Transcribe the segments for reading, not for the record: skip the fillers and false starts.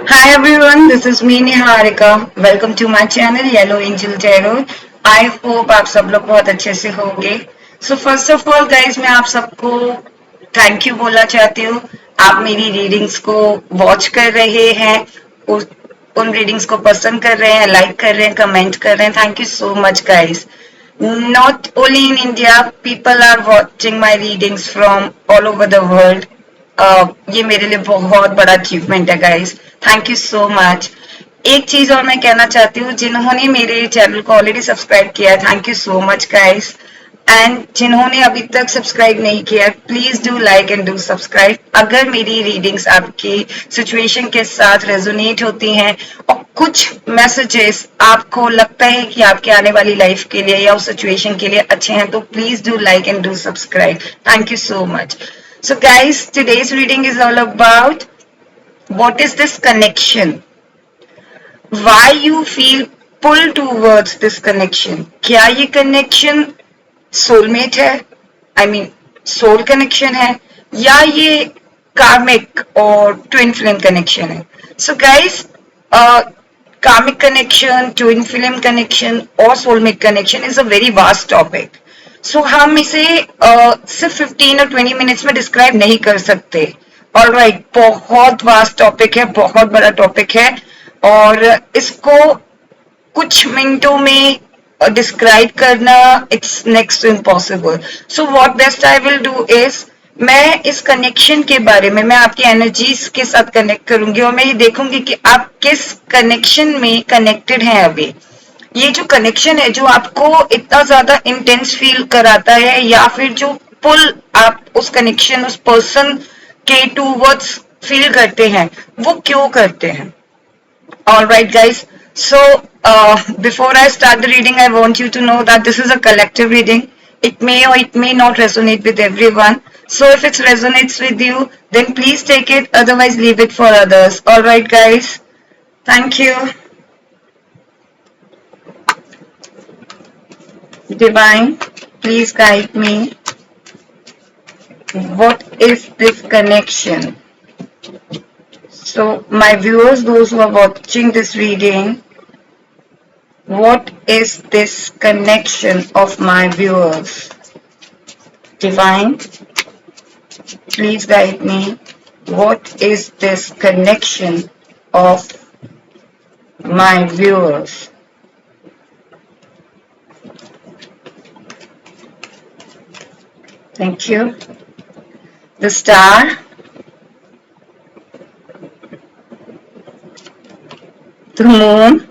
Hi everyone, this is me Niharika. Welcome to my channel Yellow Angel Tarot. I hope आप सब लोग बहुत अच्छे से होंगे. So first of all guys, मैं आप सबको थैंक यू बोलना चाहती हूँ. आप मेरी रीडिंग्स को वॉच कर रहे हैं, उन रीडिंग्स को पसंद कर रहे हैं, लाइक कर रहे हैं, कमेंट कर रहे हैं. Thank you so much guys. Not only in India, people are watching my readings from all over the world. ये मेरे लिए बहुत बड़ा अचीवमेंट है guys. Thank you so much. एक चीज और मैं कहना चाहती हूँ, जिन्होंने मेरे चैनल को ऑलरेडी सब्सक्राइब किया है, thank you so much guys. And जिन्होंने अभी तक सब्सक्राइब नहीं किया, please do like and do subscribe. अगर मेरी रीडिंग्स आपकी सिचुएशन के साथ रेजोनेट होती हैं और कुछ मैसेजेस आपको लगता है कि आपके आने वाली लाइफ के लिए या उस सिचुएशन के लिए अच्छे हैं, तो please do like and do subscribe. Thank you so much. So guys, today's reading is all about what is this connection? Why you feel pull towards this connection? क्या ये connection soulmate है? I mean soul connection है या ये karmic और twin flame connection है? So guys, karmic connection, twin flame connection और soulmate connection is a very vast topic. सो हम इसे सिर्फ 15 और 20 मिनट्स में डिस्क्राइब नहीं कर सकते. ऑलराइट, बहुत वास्ट टॉपिक है, बहुत बड़ा टॉपिक है और इसको कुछ मिनटों में डिस्क्राइब करना it's next to impossible. So what best I will do is, मैं इस कनेक्शन के बारे में, मैं आपकी एनर्जीज के साथ कनेक्ट करूंगी और मैं ये देखूंगी कि आप किस कनेक्शन में कनेक्टेड हैं अभी. ये जो कनेक्शन है जो आपको इतना ज्यादा इंटेंस फील कराता है या फिर जो पुल आप उस कनेक्शन उस पर्सन के टूवर्ड्स फील करते हैं, वो क्यों करते हैं. Alright guys, so before I start the reading, I want you to know that this is a collective reading. It may or it may not resonate with everyone. So if it resonates with you, then please take it, otherwise leave it for others. Alright guys, thank you. Divine, please guide me. What is this connection? So, my viewers, those who are watching this reading, what is this connection of my viewers? Divine, please guide me. What is this connection of my viewers? Thank you. The star, the moon,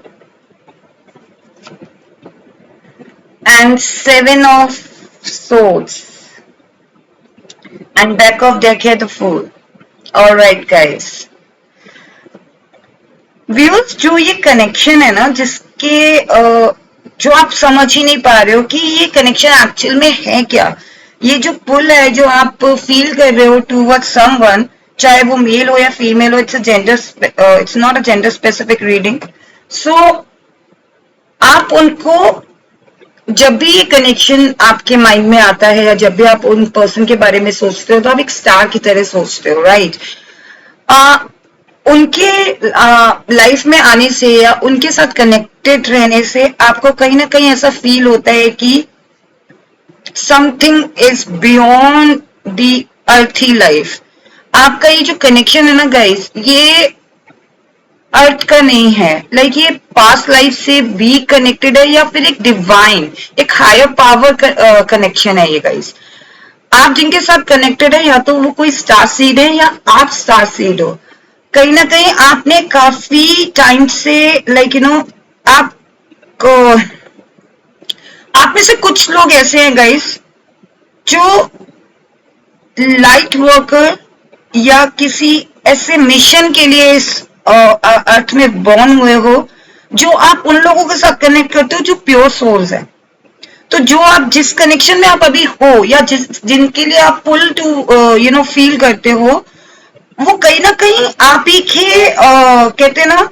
and 7 of swords, and back of deck है the fool. Alright guys. Viewers, जो ये connection है ना, जिसके जो आप समझ ही नहीं पा रहे हो कि ये कनेक्शन एक्चुअल में है क्या. ये जो पुल है जो आप फील कर रहे हो टूवर्ड समवन, चाहे वो मेल हो या फीमेल हो, it's not a gender specific reading. So आप उनको, जब भी ये कनेक्शन आपके माइंड में आता है या जब भी आप उन पर्सन के बारे में सोचते हो, तो आप एक स्टार की तरह सोचते हो, राइट. उनके लाइफ में आने से या उनके साथ कनेक्टेड रहने से आपको कहीं ना कहीं ऐसा फील होता है कि समथिंग इज बियॉन्ड दी अर्थी लाइफ. आपका ये जो कनेक्शन है ना गाइस, ये अर्थ का नहीं है. लाइक ये पास्ट लाइफ से भी कनेक्टेड है या फिर एक डिवाइन, एक हायर पावर कनेक्शन है ये गाइस. आप जिनके साथ कनेक्टेड है, या तो वो कोई स्टार सीड है या आप स्टार सीड हो. कहीं ना कहीं आपने काफी टाइम से लाइक आपको, आप में से कुछ लोग ऐसे हैं गाइस जो लाइट वर्कर या किसी ऐसे मिशन के लिए इस अर्थ में बॉर्न हुए हो, जो आप उन लोगों के साथ कनेक्ट करते हो जो प्योर सोल्स है. तो जो आप जिस कनेक्शन में आप अभी हो या जिनके लिए आप पुल टू फील करते हो, वो कहीं ना कहीं आप ही के कहते ना,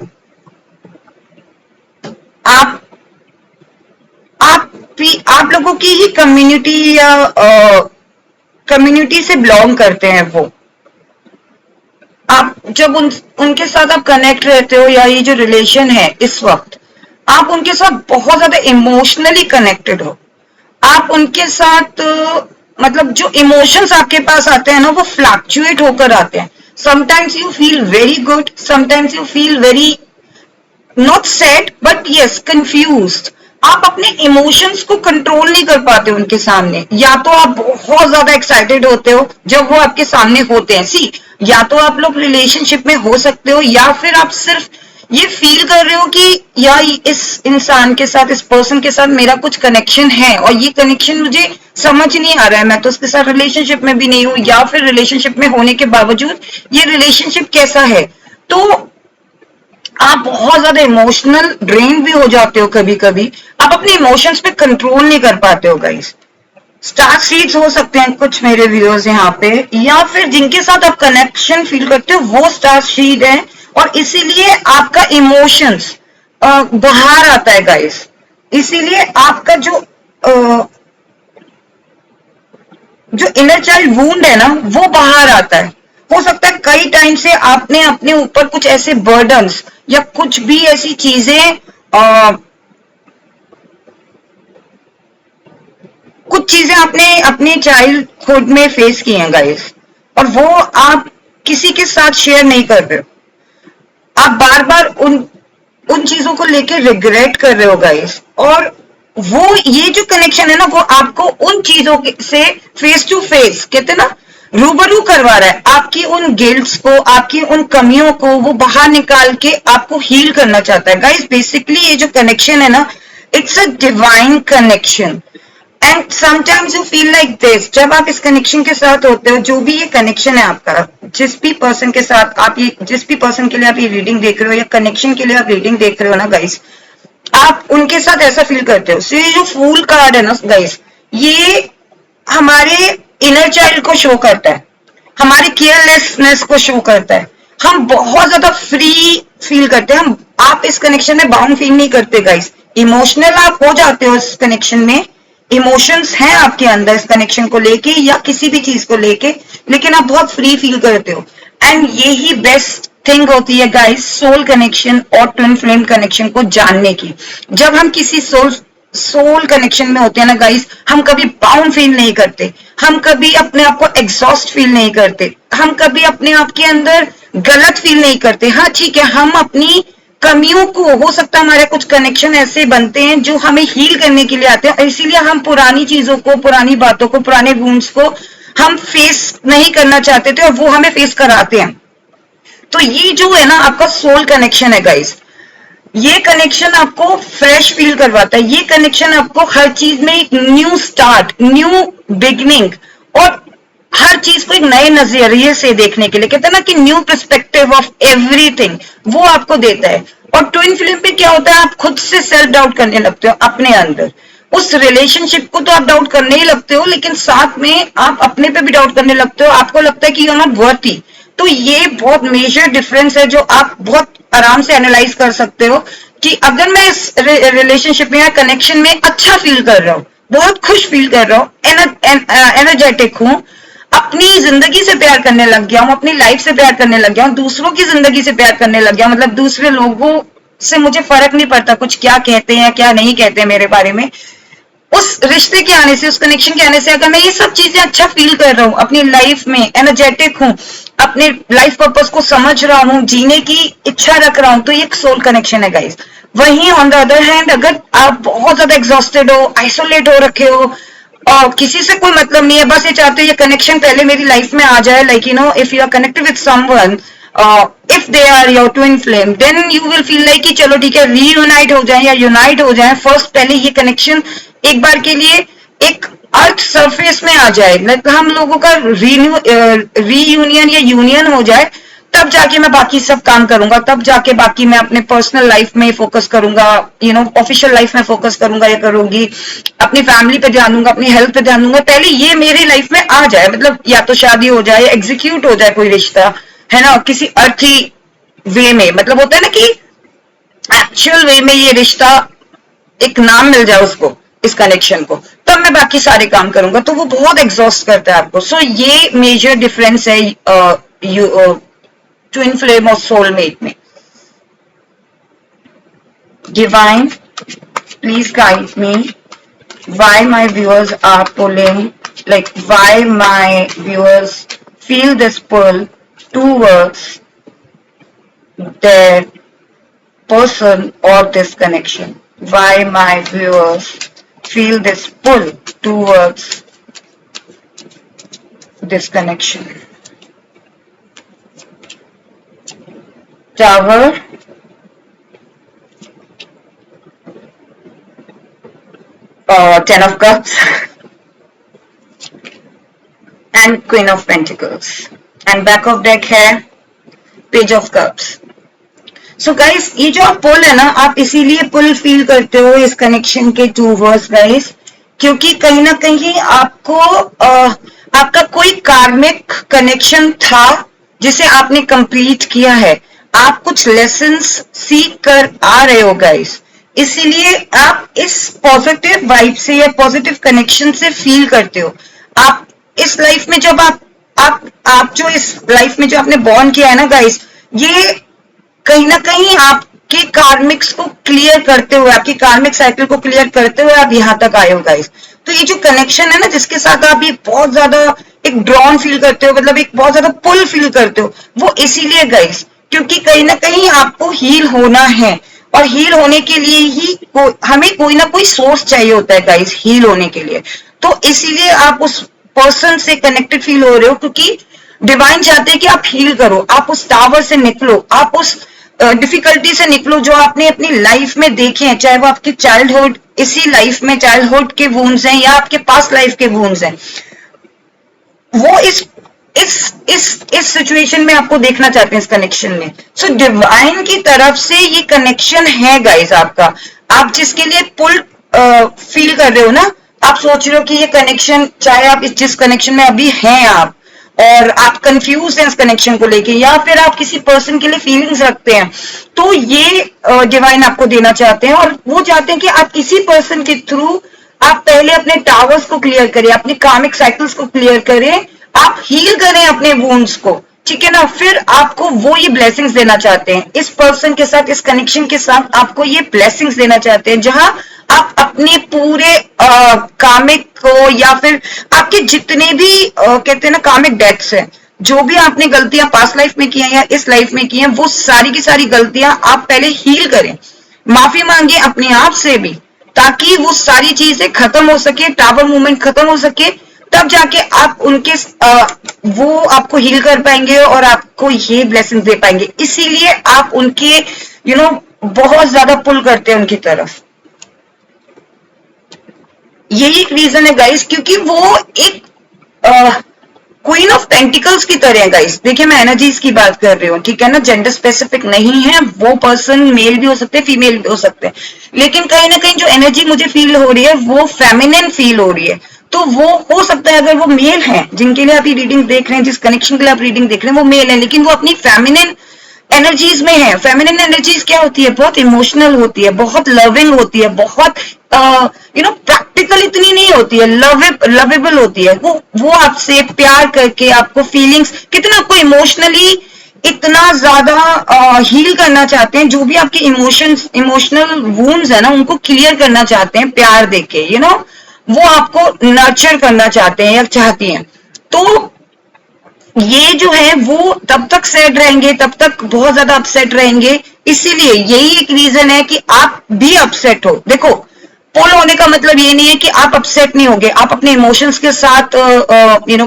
आप लोगों की ही कम्युनिटी या कम्युनिटी से बिलोंग करते हैं वो. आप जब उनके साथ आप कनेक्ट रहते हो, या ये जो रिलेशन है इस वक्त, आप उनके साथ बहुत ज्यादा इमोशनली कनेक्टेड हो। आप उनके साथ मतलब जो इमोशंस आपके पास आते हैं ना, वो फ्लक्चुएट होकर आते हैं। Sometimes you feel very good, sometimes you feel very not sad, but yes confused. आप अपने इमोशंस को कंट्रोल नहीं कर पाते उनके सामने। या तो आप बहुत ज्यादा एक्साइटेड होते हो जब वो आपके सामने होते हैं, सी, या तो आप लोग रिलेशनशिप में हो सकते हो, या फिर आप सिर्फ ये फील कर रहे हो कि यार इस इंसान के साथ, इस पर्सन के साथ मेरा कुछ कनेक्शन है, और ये कनेक्शन मुझे समझ नहीं आ रहा है, मैं तो उसके साथ रिलेशनशिप में भी नहीं हूं, या फिर रिलेशनशिप में होने के बावजूद ये रिलेशनशिप कैसा है। तो आप बहुत ज्यादा इमोशनल ड्रेन भी हो जाते हो कभी कभी। आप अपने इमोशंस पे कंट्रोल नहीं कर पाते हो गाइस। स्टार सीड्स हो सकते हैं कुछ मेरे व्यूअर्स यहाँ पे, या फिर जिनके साथ आप कनेक्शन फील करते हो वो स्टार सीड है, और इसीलिए आपका इमोशंस बाहर आता है गाइस। इसीलिए आपका जो इनर चाइल्ड वूंड है ना, वो बाहर आता है। हो सकता है कई टाइम से आपने अपने ऊपर कुछ ऐसे बर्डन्स या कुछ भी ऐसी चीजें कुछ चीजें आपने अपने चाइल्डहुड में फेस की हैं गाइस, और वो आप किसी के साथ शेयर नहीं कर रहे हो। आप बार बार उन उन चीजों को लेके रिग्रेट कर रहे हो गाइस, और वो ये जो कनेक्शन है ना, वो आपको उन चीजों से फेस टू फेस, कहते हैं ना, रूबरू करवा रहा है। आपकी उन गिल्ट्स को, आपकी उन कमियों को वो बाहर निकाल के आपको हील करना चाहता है गाइस। बेसिकली ये जो कनेक्शन है ना, it's a divine connection, and sometimes you feel like this. जब आप इस कनेक्शन के साथ होते हो, जो भी ये कनेक्शन है आपका, जिस भी पर्सन के साथ आप ये, जिस भी पर्सन के लिए आप ये रीडिंग देख रहे हो, या कनेक्शन के लिए आप रीडिंग देख रहे हो ना गाइस, आप उनके साथ ऐसा फील करते हो। सो ये जो फूल कार्ड है ना गाइस, ये हमारे इनर चाइल्ड को शो करता है, हमारी केयरलेसनेस को शो करता है। हम बहुत ज्यादा फ्री फील करते हैं। हम आप इस कनेक्शन में बाउंड फील नहीं करते गाइस। इमोशनल आप हो जाते हो इस कनेक्शन में, इमोशंस हैं आपके अंदर इस कनेक्शन को लेके या किसी भी चीज को लेके, लेकिन आप बहुत फ्री फील करते हो। एंड यही बेस्ट थिंग होती है गाइस, सोल कनेक्शन और ट्विन फ्लेम कनेक्शन को जानने की। जब हम किसी सोल कनेक्शन में होते हैं ना गाइस, हम कभी बाउंड फील नहीं करते, हम कभी अपने आप को एग्जॉस्ट फील नहीं करते, हम कभी अपने आप के अंदर गलत फील नहीं करते। हाँ ठीक है, हम अपनी कमियों को, हो सकता है हमारे कुछ कनेक्शन ऐसे बनते हैं जो हमें हील करने के लिए आते हैं, और इसीलिए हम पुरानी चीजों को, पुरानी बातों को, पुराने वुंड्स को हम फेस नहीं करना चाहते थे, और वो हमें फेस कराते हैं। तो ये जो है ना आपका सोल कनेक्शन है गाइस, ये कनेक्शन आपको फ्रेश फील करवाता है। ये कनेक्शन आपको हर चीज में एक न्यू स्टार्ट, न्यू बिगिनिंग, और हर चीज को एक नए नजरिए से देखने के लिए, कहते हैं ना कि न्यू पर्सपेक्टिव ऑफ एवरीथिंग, वो आपको देता है। और ट्विन फ्लेम पे क्या होता है, आप खुद से सेल्फ डाउट करने लगते हो अपने अंदर। उस रिलेशनशिप को तो आप डाउट करने ही लगते हो, लेकिन साथ में आप अपने पे भी डाउट करने लगते हो। आपको लगता है कि यू आर नॉट वर्थी। तो ये बहुत मेजर डिफरेंस है जो आप बहुत आराम से एनालाइज कर सकते हो, कि अगर मैं इस रिलेशनशिप में या कनेक्शन में अच्छा फील कर रहा हूँ, बहुत खुश फील कर रहा हूँ, एनर्जेटिक हूँ, अपनी जिंदगी से प्यार करने लग गया हूँ, अपनी लाइफ से प्यार करने लग गया हूँ, दूसरों की जिंदगी से प्यार करने लग गया हूँ, मतलब दूसरे लोगों से मुझे फर्क नहीं पड़ता कुछ क्या कहते हैं क्या नहीं कहते हैं मेरे बारे में। उस रिश्ते के आने से, उस कनेक्शन के आने से, अगर मैं ये सब चीजें अच्छा फील कर रहा हूँ, अपनी लाइफ में एनर्जेटिक हूँ, अपने लाइफ पर्पस को समझ रहा हूँ, जीने की इच्छा रख रहा हूँ, तो ये एक सोल कनेक्शन है गाइस। वहीं ऑन द अदर हैंड, अगर आप बहुत ज्यादा एग्जॉस्टेड हो, आइसोलेट हो रखे हो, और किसी से कोई मतलब नहीं है, बस ये चाहते हो ये कनेक्शन पहले मेरी लाइफ में आ जाए, like you know, if you are connected with someone, if they are your twin flame, then you will feel like कि चलो ठीक है, रीयूनाइट हो जाए या यूनाइट हो जाए। फर्स्ट पहले ये कनेक्शन एक बार के लिए एक अर्थ सरफेस में आ जाए, लाइक हम लोगों का रीयूनियन या यूनियन हो जाए, तब जाके मैं बाकी सब काम करूंगा, तब जाके बाकी मैं अपने पर्सनल लाइफ में फोकस करूंगा, यू नो, ऑफिशियल लाइफ में फोकस करूंगा या करूंगी, अपनी फैमिली पे ध्यान दूंगा, अपनी हेल्थ पे ध्यान दूंगा। पहले ये मेरी लाइफ में आ जाए, मतलब या तो शादी हो जाए, एग्जीक्यूट हो जाए कोई रिश्ता, है ना, किसी अर्थी वे में, मतलब होता है ना कि एक्चुअल वे में ये रिश्ता एक नाम मिल जाए उसको, इस कनेक्शन को, तब मैं बाकी सारे काम करूंगा। तो वो बहुत एग्जॉस्ट करता है आपको। सो ये मेजर डिफरेंस है ट्विन फ्लेम और सोलमेट में। Divine, please guide me why my viewers are pulling, like why my viewers feel this pull towards their person or this connection. Why my viewers feel this pull towards this connection. Tower, Ten of Cups and Queen of Pentacles, and back of deck है Page of Cups. So guys, ये जो आप पुल है ना, आप इसीलिए पुल feel करते हो इस कनेक्शन के टूवर्ड्स गाइस, क्योंकि कहीं ना कहीं आपको आपका कोई कार्मिक कनेक्शन था जिसे आपने कंप्लीट किया है। आप कुछ लेसन्स सीख कर आ रहे हो गाइस, इसीलिए आप इस पॉजिटिव वाइब से या पॉजिटिव कनेक्शन से फील करते हो। आप इस लाइफ में जब आप जो इस लाइफ में जो आपने बॉर्न किया है ना गाइस, ये कहीं ना कहीं आपके कार्मिक्स को क्लियर करते हुए, आपकी कार्मिक साइकिल को क्लियर करते हुए आप यहाँ तक आए हो गाइस। तो ये जो कनेक्शन है ना, जिसके साथ आप ये बहुत ज्यादा एक ड्रॉन फील करते हो, मतलब एक बहुत ज्यादा पुल फील करते हो, वो इसीलिए गाइस क्योंकि कहीं ना कहीं आपको हील होना है, और हील होने के लिए ही हमें कोई ना कोई सोर्स चाहिए होता है गाइस हील होने के लिए। तो इसीलिए आप उस पर्सन से कनेक्टेड फील हो रहे हो, क्योंकि डिवाइन चाहते हैं कि आप हील करो, आप उस टावर से निकलो, आप उस डिफिकल्टी से निकलो जो आपने अपनी लाइफ में देखे हैं, चाहे वो आपके चाइल्डहुड, इसी लाइफ में चाइल्डहुड के वूंड्स हैं या आपके पास्ट लाइफ के वूंड्स हैं, वो इस सिचुएशन में आपको देखना चाहते हैं, इस कनेक्शन में। सो डिवाइन की तरफ से ये कनेक्शन है गाइस आपका। आप जिसके लिए पुल फील कर रहे हो ना, आप सोच रहे हो कि ये कनेक्शन, चाहे आप जिस कनेक्शन में अभी हैं आप, और आप कंफ्यूज हैं इस कनेक्शन को लेके, या फिर आप किसी पर्सन के लिए फीलिंग्स रखते हैं, तो ये डिवाइन आपको देना चाहते हैं। और वो चाहते हैं कि आप इसी पर्सन के थ्रू आप पहले अपने टावर्स को क्लियर करें, अपने कार्मिक साइकिल्स को क्लियर करें, आप हील करें अपने वुंड्स को, ठीक है ना। फिर आपको वो ये ब्लेसिंग्स देना चाहते हैं, इस पर्सन के साथ, इस कनेक्शन के साथ आपको ये ब्लेसिंग्स देना चाहते हैं, जहां आप अपने पूरे कामिक को, या फिर आपके जितने भी कहते हैं ना कामिक डेथ्स हैं, जो भी आपने गलतियां पास्ट लाइफ में की हैं या इस लाइफ में की हैं, वो सारी की सारी गलतियां आप पहले हील करें, माफी मांगे अपने आप से भी, ताकि वो सारी चीजें खत्म हो सके, टावर मूवमेंट खत्म हो सके, तब जाके आप उनके वो आपको हील कर पाएंगे और आपको ये ब्लेसिंग दे पाएंगे। इसीलिए आप उनके बहुत ज्यादा पुल करते हैं उनकी तरफ। यही एक रीजन है गाइस, क्योंकि वो एक क्वीन ऑफ पेंटिकल्स की तरह है गाइस। देखिए, मैं एनर्जीज की बात कर रही हूँ, ठीक है ना, जेंडर स्पेसिफिक नहीं है, वो पर्सन मेल भी हो सकते हैं, फीमेल भी हो सकते हैं, लेकिन कहीं ना कहीं जो एनर्जी मुझे फील हो रही है वो फेमिनिन फील हो रही है। तो वो हो सकता है, अगर वो मेल है, जिनके लिए आप ये रीडिंग देख रहे हैं, जिस कनेक्शन के लिए आप रीडिंग देख रहे हैं, वो मेल है, लेकिन वो अपनी फेमिनिन एनर्जीज में है। फेमिनिन एनर्जीज क्या होती है? बहुत इमोशनल होती है, बहुत लविंग होती है, बहुत प्रैक्टिकल इतनी नहीं होती है, लवेबल होती है। वो आपसे प्यार करके आपको फीलिंग्स, कितना आपको इमोशनली इतना ज्यादा हील करना चाहते हैं, जो भी आपके इमोशनल वूंड्स है ना, उनको क्लियर करना चाहते हैं प्यार देके, वो आपको नर्चर करना चाहते हैं या चाहती हैं। तो ये जो है वो तब तक सैड रहेंगे, तब तक बहुत ज्यादा अपसेट रहेंगे। इसीलिए यही एक रीजन है कि आप भी अपसेट हो। देखो, पुल होने का मतलब ये नहीं है कि आप अपसेट नहीं होगे, आप अपने इमोशंस के साथ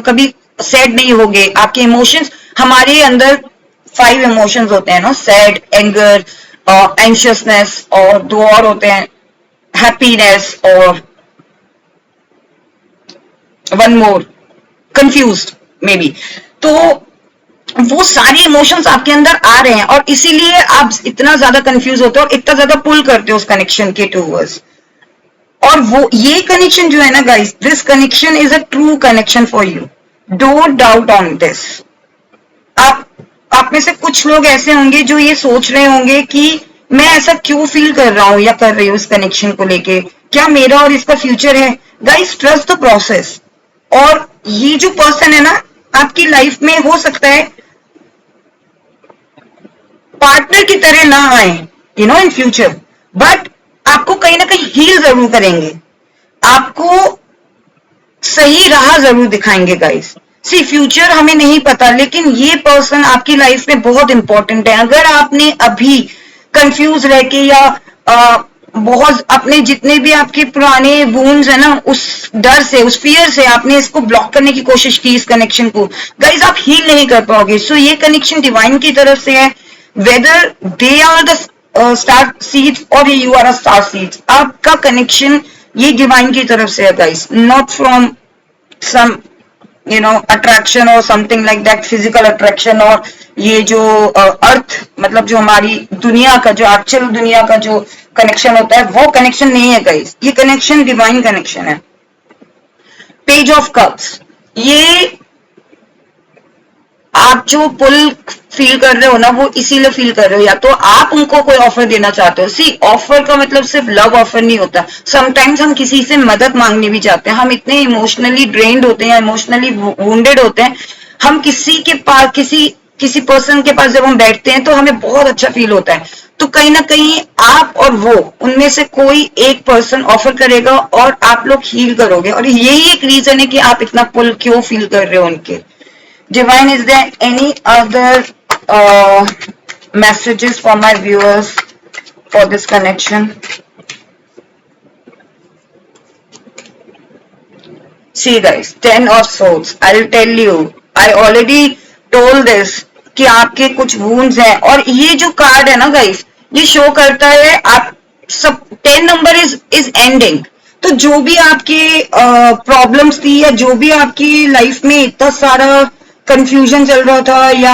कभी सैड नहीं होगे। आपके इमोशंस, हमारे अंदर 5 इमोशंस होते हैं ना, सैड, एंगर, एंशियसनेस, और 2 और होते हैं, हैप्पीनेस, और 1 मोर, कंफ्यूज्ड मे बी। तो वो सारे इमोशंस आपके अंदर आ रहे हैं, और इसीलिए आप इतना ज्यादा कंफ्यूज होते हो और इतना ज्यादा पुल करते हो उस कनेक्शन के टूवर्ड्स। और वो ये कनेक्शन जो है ना guys, this connection is a true connection for you, don't doubt on this. आप में से कुछ लोग ऐसे होंगे जो ये सोच रहे होंगे कि मैं ऐसा क्यों फील कर रहा हूं या कर रही हूं इस कनेक्शन को लेके, क्या मेरा और इसका फ्यूचर है? Guys, trust the process. और ये जो पर्सन है ना आपकी लाइफ में, हो सकता है पार्टनर की तरह ना आए इन फ्यूचर, बट आपको कहीं ना कहीं हील जरूर करेंगे, आपको सही राह जरूर दिखाएंगे गाइस। सी फ्यूचर हमें नहीं पता, लेकिन ये पर्सन आपकी लाइफ में बहुत इंपॉर्टेंट है। अगर आपने अभी कंफ्यूज रह के या बहुत अपने जितने भी आपके पुराने वूंड्स है ना, उस डर से, उस फियर से आपने इसको ब्लॉक करने की कोशिश की, इस कनेक्शन को गाइस, आप हील नहीं कर पाओगे। सो ये कनेक्शन डिवाइन की तरफ से है, whether they are the star seeds और you are a star seeds, आपका कनेक्शन ये डिवाइन की तरफ से है guys, not from some attraction और something like that, physical attraction. और ये जो अर्थ मतलब जो हमारी दुनिया का, जो एक्चुअल दुनिया का जो कनेक्शन होता है, वो कनेक्शन नहीं है गाइस, ये कनेक्शन डिवाइन कनेक्शन है। पेज ऑफ कप्स, ये आप जो पुल फील कर रहे हो ना, वो इसीलिए फील कर रहे हो, या तो आप उनको कोई ऑफर देना चाहते हो। सी ऑफर का मतलब सिर्फ लव ऑफर नहीं होता, समटाइम्स हम किसी से मदद मांगने भी चाहते हैं, हम इतने इमोशनली ड्रेन्ड होते हैं, इमोशनली वुंडेड होते हैं, हम किसी के पास, किसी पर्सन के पास जब हम बैठते हैं तो हमें बहुत अच्छा फील होता है। तो कहीं ना कहीं आप और वो, उनमें से कोई एक पर्सन ऑफर करेगा और आप लोग हील करोगे, और यही एक रीजन है कि आप इतना पुल क्यों फील कर रहे हो उनके। Divine, is there any other messages for my viewers for this connection? See guys, 10 of swords. I'll tell you, I already told this कि आपके कुछ wounds हैं, और ये जो कार्ड है ना गाइस, ये शो करता है आप सब 10 नंबर इज एंडिंग। तो जो भी आपके प्रॉब्लम्स थी, या जो भी आपकी लाइफ में इतना सारा कंफ्यूजन चल रहा था, या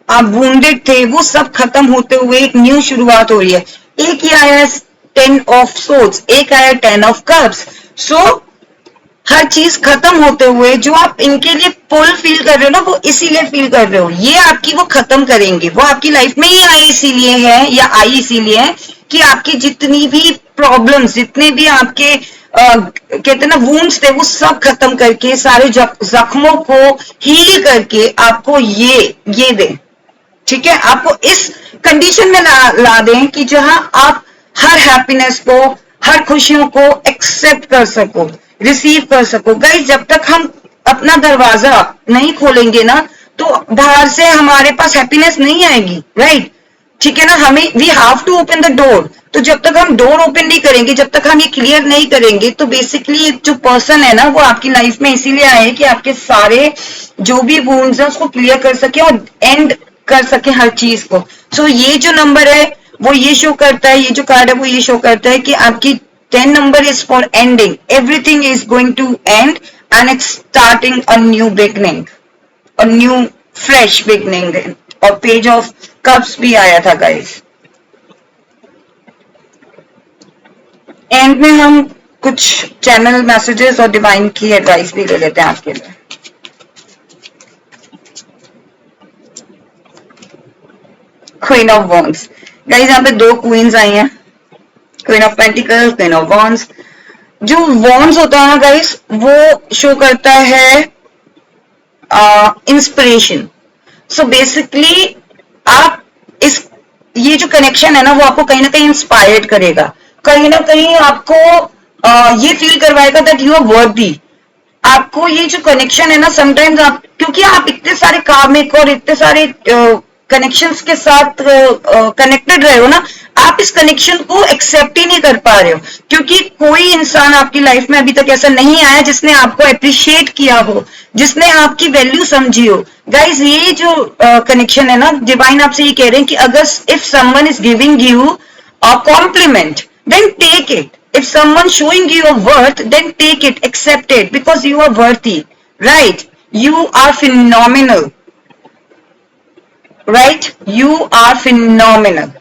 आप वुंडेड थे, वो सब खत्म होते हुए एक न्यू शुरुआत हो रही है। एक ही आया 10 ऑफ सोर्ड्स, एक आया 10 ऑफ कप्स। सो हर चीज खत्म होते हुए जो आप इनके लिए पुल फील कर रहे हो ना, वो इसीलिए फील कर रहे हो, ये आपकी वो खत्म करेंगे, वो आपकी लाइफ में ही आई इसीलिए है, या आई इसीलिए है कि आपकी जितनी भी प्रॉब्लम्स, जितने भी आपके कहते हैं ना वुंड्स थे, वो सब खत्म करके, सारे जख्मों को हील करके आपको ये दे, ठीक है, आपको इस कंडीशन में ला दें कि जहां आप हर हैप्पीनेस को, हर खुशियों को एक्सेप्ट कर सको, रिसीव कर सको। गाइस, जब तक हम अपना दरवाजा नहीं खोलेंगे ना, तो बाहर से हमारे पास हैप्पीनेस नहीं आएगी, राइट? ठीक है ना, हमें we have to open the door. तो जब तक हम डोर ओपन नहीं करेंगे, जब तक हम ये क्लियर नहीं करेंगे, तो बेसिकली जो पर्सन है ना, वो आपकी लाइफ में इसीलिए आए कि आपके सारे जो भी वुंड्स हैं उसको क्लियर कर सके और एंड कर सके हर चीज को। सो ये जो नंबर है वो ये शो करता है, ये जो कार्ड है वो ये शो करता है कि आपकी 10 number is for ending, everything is going to end and it's starting a new beginning, a new fresh beginning. और पेज ऑफ कप्स भी आया था गाइस। एंड में हम कुछ चैनल मैसेजेस और डिवाइन की एडवाइस भी ले लेते हैं आपके लिए। क्वीन ऑफ वॉन्ड्स, गाइस यहाँ पे 2 क्वींस आई हैं, queen of pentacles, queen of wands. जो वॉन्ड्स होता है ना गाइस, वो शो करता है इंस्पिरेशन। सो बेसिकली आप ये जो कनेक्शन है ना, वो आपको कहीं ना कहीं इंस्पायर्ड करेगा, कहीं ना कहीं आपको ये फील करवाएगा दैट यू आर वर्दी। आपको ये जो कनेक्शन है ना, समटाइम्स आप, क्योंकि आप इतने सारे कार्मिक और इतने सारे कनेक्शंस के साथ कनेक्टेड रहे हो ना, आप इस कनेक्शन को एक्सेप्ट ही नहीं कर पा रहे हो, क्योंकि कोई इंसान आपकी लाइफ में अभी तक ऐसा नहीं आया जिसने आपको अप्रिशिएट किया हो, जिसने आपकी वैल्यू समझी हो। गाइज, ये जो कनेक्शन है ना, डिवाइन आपसे ये कह रहे हैं कि अगर if someone is giving you a compliment, then take it. If someone showing you your worth, then take it, accept it, because you are worthy, right? You are phenomenal, right? You are phenomenal.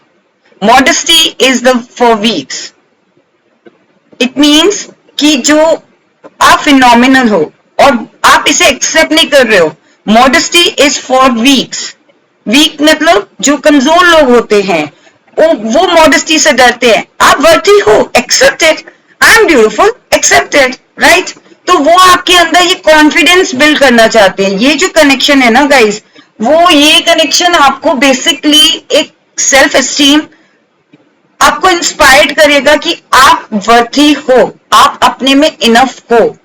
Modesty is the for weaks. It means कि जो आप phenomenal हो और आप इसे accept नहीं कर रहे हो. Modesty is for weaks. Weak मतलब जो कमजोर लोग होते हैं, वो मॉडेस्टी से डरते हैं। आप वर्दी हो, accept it. I am beautiful, accept it, right? तो वो आपके अंदर ये कॉन्फिडेंस बिल्ड करना चाहते हैं। ये जो कनेक्शन है ना गाइस, वो ये कनेक्शन आपको बेसिकली एक सेल्फ एस्टीम आपको इंस्पायर्ड करेगा कि आप वर्थी हो, आप अपने में इनफ हो।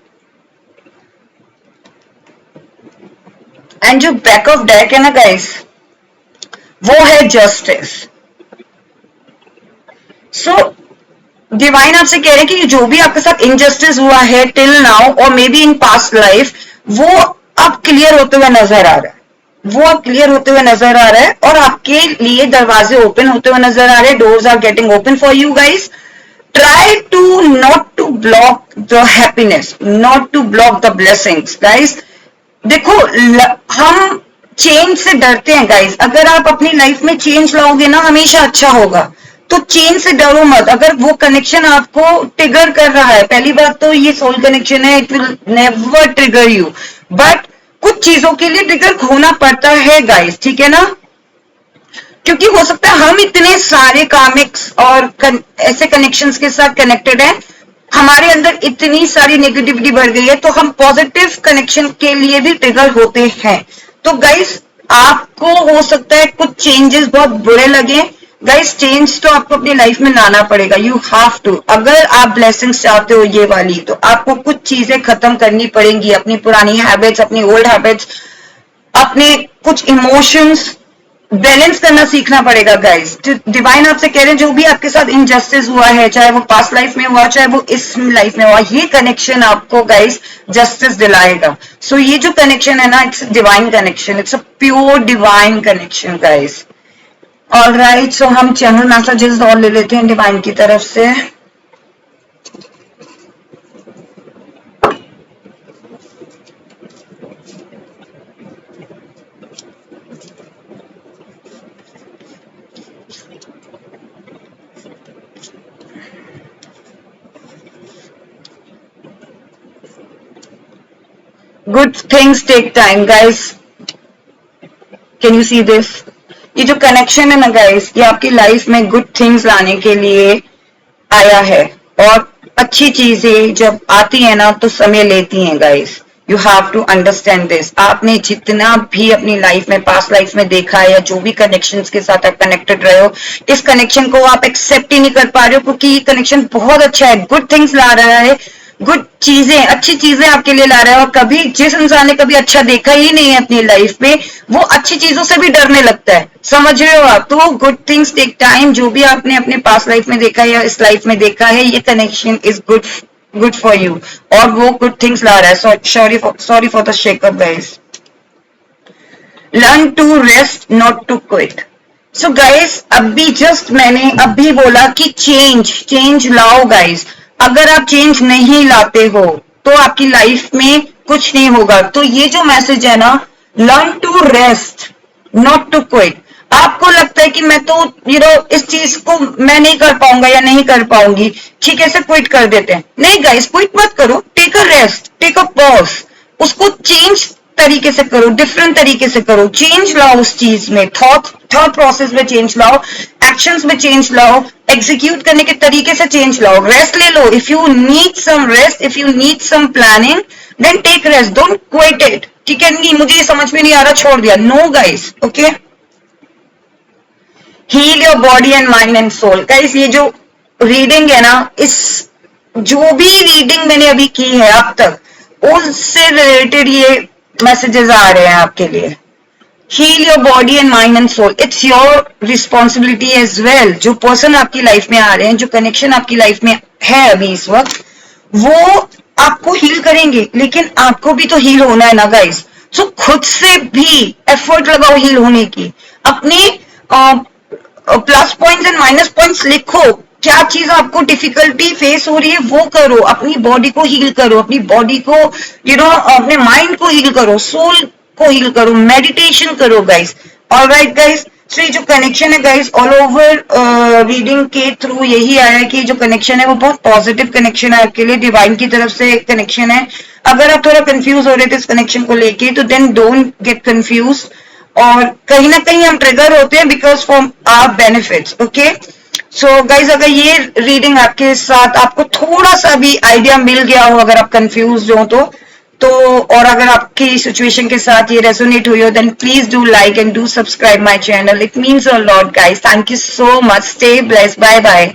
एंड जो बैक ऑफ डेक है ना गाइस, वो है जस्टिस। सो डिवाइन आपसे कह रहे हैं कि जो भी आपके साथ इनजस्टिस हुआ है टिल नाउ और may be in past life, वो अब क्लियर होते हुए नजर आ रहा है, वो अब क्लियर होते हुए नजर आ रहा है और आपके लिए दरवाजे ओपन होते हुए नजर आ रहे हैं। Doors are getting open for you guys. Try to not to block the happiness, not to block the blessings guys. देखो हम चेंज से डरते हैं गाइस, अगर आप अपनी लाइफ में चेंज लाओगे ना हमेशा अच्छा होगा, तो चेंज से डरो मत। अगर वो कनेक्शन आपको ट्रिगर कर रहा है, पहली बात तो ये सोल कनेक्शन है, it will never trigger you, but कुछ चीजों के लिए ट्रिगर होना पड़ता है गाइस, ठीक है ना? क्योंकि हो सकता है हम इतने सारे कामिक्स और ऐसे कनेक्शंस के साथ कनेक्टेड हैं, हमारे अंदर इतनी सारी नेगेटिविटी बढ़ गई है, तो हम पॉजिटिव कनेक्शन के लिए भी ट्रिगर होते हैं। तो गाइस आपको हो सकता है कुछ चेंजेस बहुत बुरे लगे गाइस, चेंज तो आपको अपनी लाइफ में लाना पड़ेगा, यू हैव टू। अगर आप ब्लेसिंग्स चाहते हो ये वाली, तो आपको कुछ चीजें खत्म करनी पड़ेंगी, अपनी पुरानी हैबिट्स, अपनी ओल्ड हैबिट्स, अपने कुछ इमोशंस बैलेंस करना सीखना पड़ेगा गाइस। डिवाइन आपसे कह रहे हैं जो भी आपके साथ इनजस्टिस हुआ है, चाहे वो पास्ट लाइफ में हुआ, चाहे वो इस लाइफ में हुआ, ये कनेक्शन आपको गाइस जस्टिस दिलाएगा। सो ये जो कनेक्शन है ना, it's divine connection, it's a pure divine connection guys. Alright, so हम चैनल मैसेजेस और ले लेते हैं डिवाइन की तरफ से। Good things take time guys, can you see this? ये जो कनेक्शन है ना गाइस, ये आपकी लाइफ में गुड थिंग्स लाने के लिए आया है, और अच्छी चीजें जब आती है ना तो समय लेती हैं guys, you have to understand this. आपने जितना भी अपनी लाइफ में, पास्ट लाइफ में देखा है, या जो भी कनेक्शंस के साथ आप कनेक्टेड रहे हो, इस कनेक्शन को आप एक्सेप्ट ही नहीं कर पा रहे हो, क्योंकि ये कनेक्शन बहुत अच्छा है, गुड थिंग्स ला रहा है, गुड चीजें, अच्छी चीजें आपके लिए ला रहा है। और कभी जिस इंसान ने कभी अच्छा देखा ही नहीं है अपनी लाइफ में, वो अच्छी चीजों से भी डरने लगता है, समझ रहे हो आप? तो गुड थिंग्स टेक टाइम। जो भी आपने अपने पास्ट लाइफ में देखा है या इस लाइफ में देखा है, ये connection is good for you, और वो गुड थिंग्स ला रहा है। Sorry for the shakeup guys. Learn to rest, not to quit. So guys अभी जस्ट मैंने अभी बोला कि चेंज लाओ गाइस। अगर आप चेंज नहीं लाते हो तो आपकी लाइफ में कुछ नहीं होगा। तो ये जो मैसेज है ना, learn to rest not to quit. आपको लगता है कि मैं तो इस चीज को मैं नहीं कर पाऊंगा या नहीं कर पाऊंगी, ठीक है, ऐसे क्विट कर देते हैं। नहीं गाइस, क्विट मत करो, take a rest, take a pause, उसको चेंज तरीके से करो, डिफरेंट तरीके से करो, चेंज लाओ उस चीज में, थॉट प्रोसेस में चेंज लाओ, एक्शंस में चेंज लाओ, एग्जीक्यूट करने के तरीके से चेंज लाओ, रेस्ट ले लो। If you need some rest, if you need some planning, then take rest, don't quit it, ठीक है? नहीं मुझे ये समझ में नहीं आ रहा, छोड़ दिया, no guys, okay? Heal your body and mind and soul. Guys ये जो रीडिंग है ना, इस जो भी रीडिंग मैंने अभी की है अब तक, उससे रिलेटेड ये मैसेजेस आ रहे हैं आपके लिए। Heal your body and mind and soul, it's your responsibility as well. जो पर्सन आपकी लाइफ में आ रहे हैं, जो कनेक्शन आपकी लाइफ में है अभी इस वक्त, वो आपको हील करेंगे, लेकिन आपको भी तो हील होना है ना गाइस। सो खुद से भी एफर्ट लगाओ हील होने की। अपने plus points and minus points लिखो, क्या चीज आपको डिफिकल्टी फेस हो रही है वो करो, अपनी बॉडी को हील करो, अपनी बॉडी को अपने माइंड को हील करो, सोल को हील करो, मेडिटेशन करो गाइस। ऑलराइट गाइस, सो ये जो कनेक्शन है गाइस, ऑल ओवर रीडिंग के थ्रू यही आया है कि जो कनेक्शन है वो बहुत पॉजिटिव कनेक्शन है आपके लिए, डिवाइन की तरफ से कनेक्शन है। अगर आप थोड़ा कंफ्यूज हो रहे थे इस कनेक्शन को लेके, तो देन डोंट गेट कंफ्यूज, और कहीं ना कहीं हम ट्रिगर होते हैं because for our benefits, okay? So guys अगर ये रीडिंग आपके साथ आपको थोड़ा सा भी आइडिया मिल गया हो, अगर आप कंफ्यूज हो, तो तो और अगर आपकी सिचुएशन के साथ ये रेजोनेट हुई हो, then please do like and do subscribe my channel. It means a lot guys. Thank you so much. Stay blessed. Bye bye.